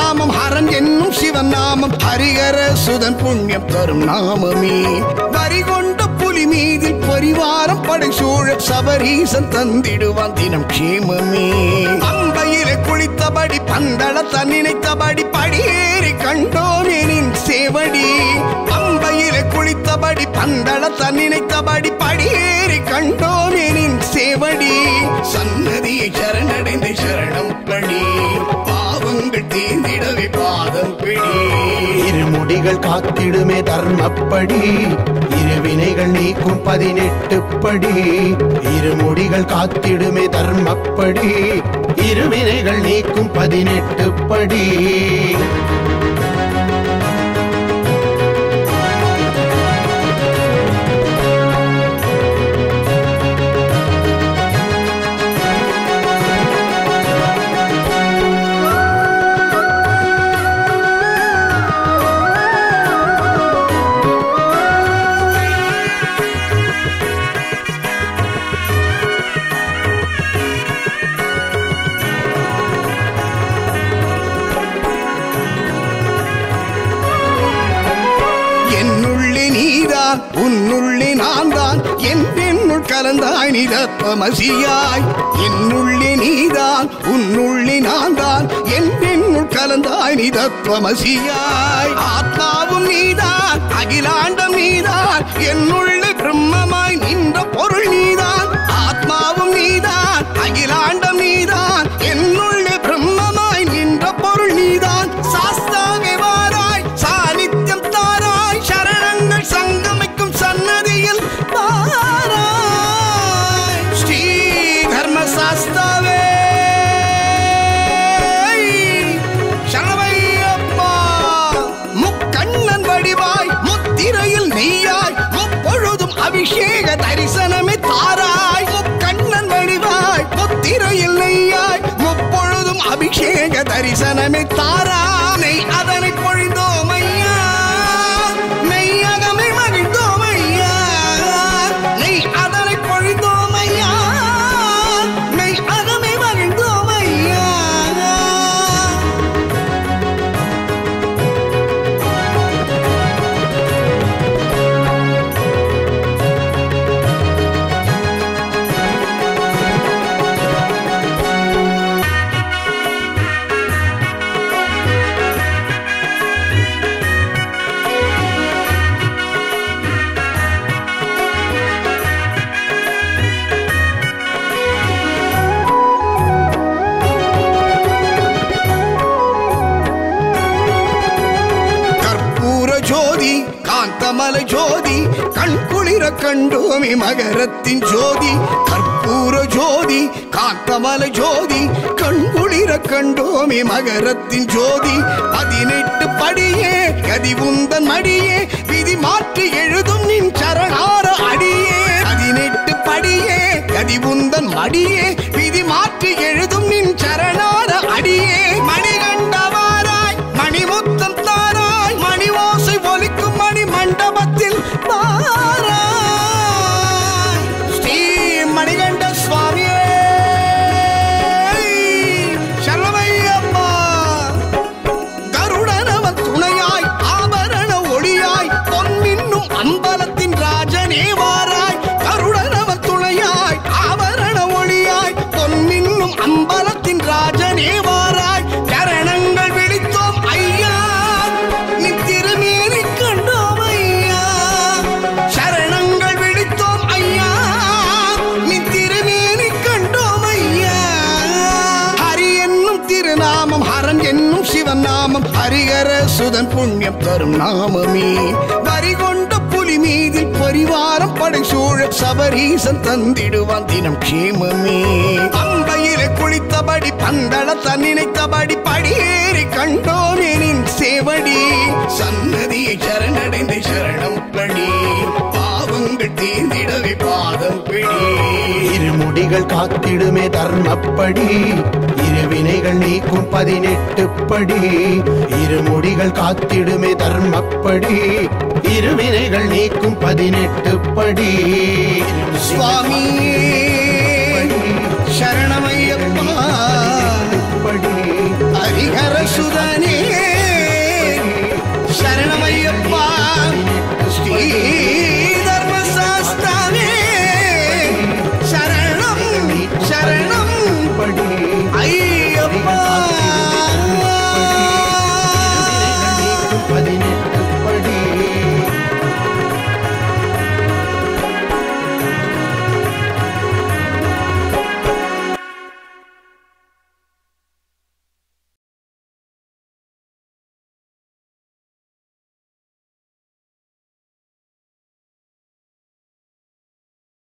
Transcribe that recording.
திருநாமம் ஹரன் என்னும் சிவன் நாமம் ஹரிஹர சுதன் புண்ணியம் தரும் நாமமே வரி கொண்ட புலி மீதில் பரிவாரம் படை சூழ சபரீசன் தந்திடுவான் தினம் க்ஷேமமே அம்பையிலே குளித்தபடி பந்தளத்த நினைத்தபடி படியேறி கண்டோமே நின் சேவடி அம்பையிலே குளித்தபடி பந்தளத்த நினைத்தபடி படியேறி கண்டோமே நின் சேவடி சன்னதியை சரணடைந்து சரணம் படி பாவங்கள் தீர்ந்திடவே பாதம் பிடி இருமுடிகள் காத்திடுமே தர்மப்படி இருவினைகள் நீக்கும் 18 படி இருமுடிகள் காத்திடுமே தர்மப்படி இருவினைகள் நீக்கும் 18 படி உன்னுள்ளே நான் தான் என்னுள் கலந்தாய் நீ தத்துவமசியாய் என்னுள்ளே நீதான் உன்னுள்ளே நான் தான் என்னுள் கலந்தாய் நீ தத்துவமசியாய் ஆத்மாவும் நீதான் அகிலாண்டம் நீதான் என்னுள்ளே பிரம்மமாய் நின்ற பொருள் நீதான் ஆத்மாவும் நீதான் அகிலாண்டம் நீதான் என்னுள்ளே பிரம்மமாய் நின்ற பொருள் நீதான் சாஸ்தாவே வாராய் சாநித்தியம் தாராய் சரணங்கள் சங்கமிக்கும் சன்னதியில் பாராய் ஸ்ரீ தர்ம சாஸ்தாவே சரணமையப்பா முக்கண்ணன் வடிவாய் முத்திரையில் நெய்யாய் முப்பொழுதும் அபிஷேக தரிசனமே தாராய் முக்கண்ணன் வடிவாய் முத்திரையில் நெய்யாய் முப்பொழுதும் அபிஷேக தரிசனமே தாராய் அதனை பொழிந்தோம் ஐயா மெய்யகமே மகிழ்ந்தோம் ஐயா நெய் அதனை பொழிந்தோம் ஐயா மெய் அகமே மகிழ்ந்தோம் ஐயா காந்தமல ஜோதி கண்குளிர கண்டோமி மகரத்தின் ஜோதி கற்பூர ஜோதி காந்தமல ஜோதி கண்குளிர கண்டோமி மகரத்தின் ஜோதி 18 படியே கதி உந்தன் மடியே விதி மாற்றி எழுதும் நின் சரணார அடியே 18 படியே கதி உந்தன் மடியே விதி மாற்றி எழுதும் நின் சரணார அடியே மணிகண்டவாராய் மணிமுத்தம் தாராய் மணி ஓசை ஒலிக்கும் மணி மண்டபத்தில் பாராய் ஸ்ரீ மணிகண்ட சுவாமியே சரணமையப்பா கருடனவன் துணையாய் ஆபரண ஒளியாய் பொன்னின்னும் அம்பலத்தின் ராஜனே வாராய் கருடனவன் துணையாய் ஆபரண ஒளியாய் பொன்னின்னும் அம்பலத்தின் ராஜனே வாராய் சரணங்கள் விழித்தோம் ஐயா நித்திருமேனி கண்டோம் ஐயா சரணங்கள் விழித்தோம் ஐயா நித்திருமேனி கண்டோம் ஐயா ஹரி என்னும் திருநாமம் ஹரன் என்னும் சிவன் நாமம் ஹரிஹர சுதன் புண்ணியம் தரும் நாமமே வரி கொண்ட புலி மீதில் பரிவாரம் படை சூழ சபரீசன் தந்திடுவான் தினம் க்ஷேமமே அம்பையிலே குளித்தபடி பந்தளத்த நினைத்தபடி படியேறி கண்டோமே நின் சேவடி சன்னதியை சரணடைந்து சரணம் படி பாவங்கள் தீர்ந்திடவே பாதம் பிடி இருமுடிகள் காத்திடுமே தர்மப்படி இருவினைகள் நீக்கும் 18 படி இருமுடிகள் காத்திடுமே தர்மப்படி இருவினைகள் நீக்கும் 18 படி சுவாமியே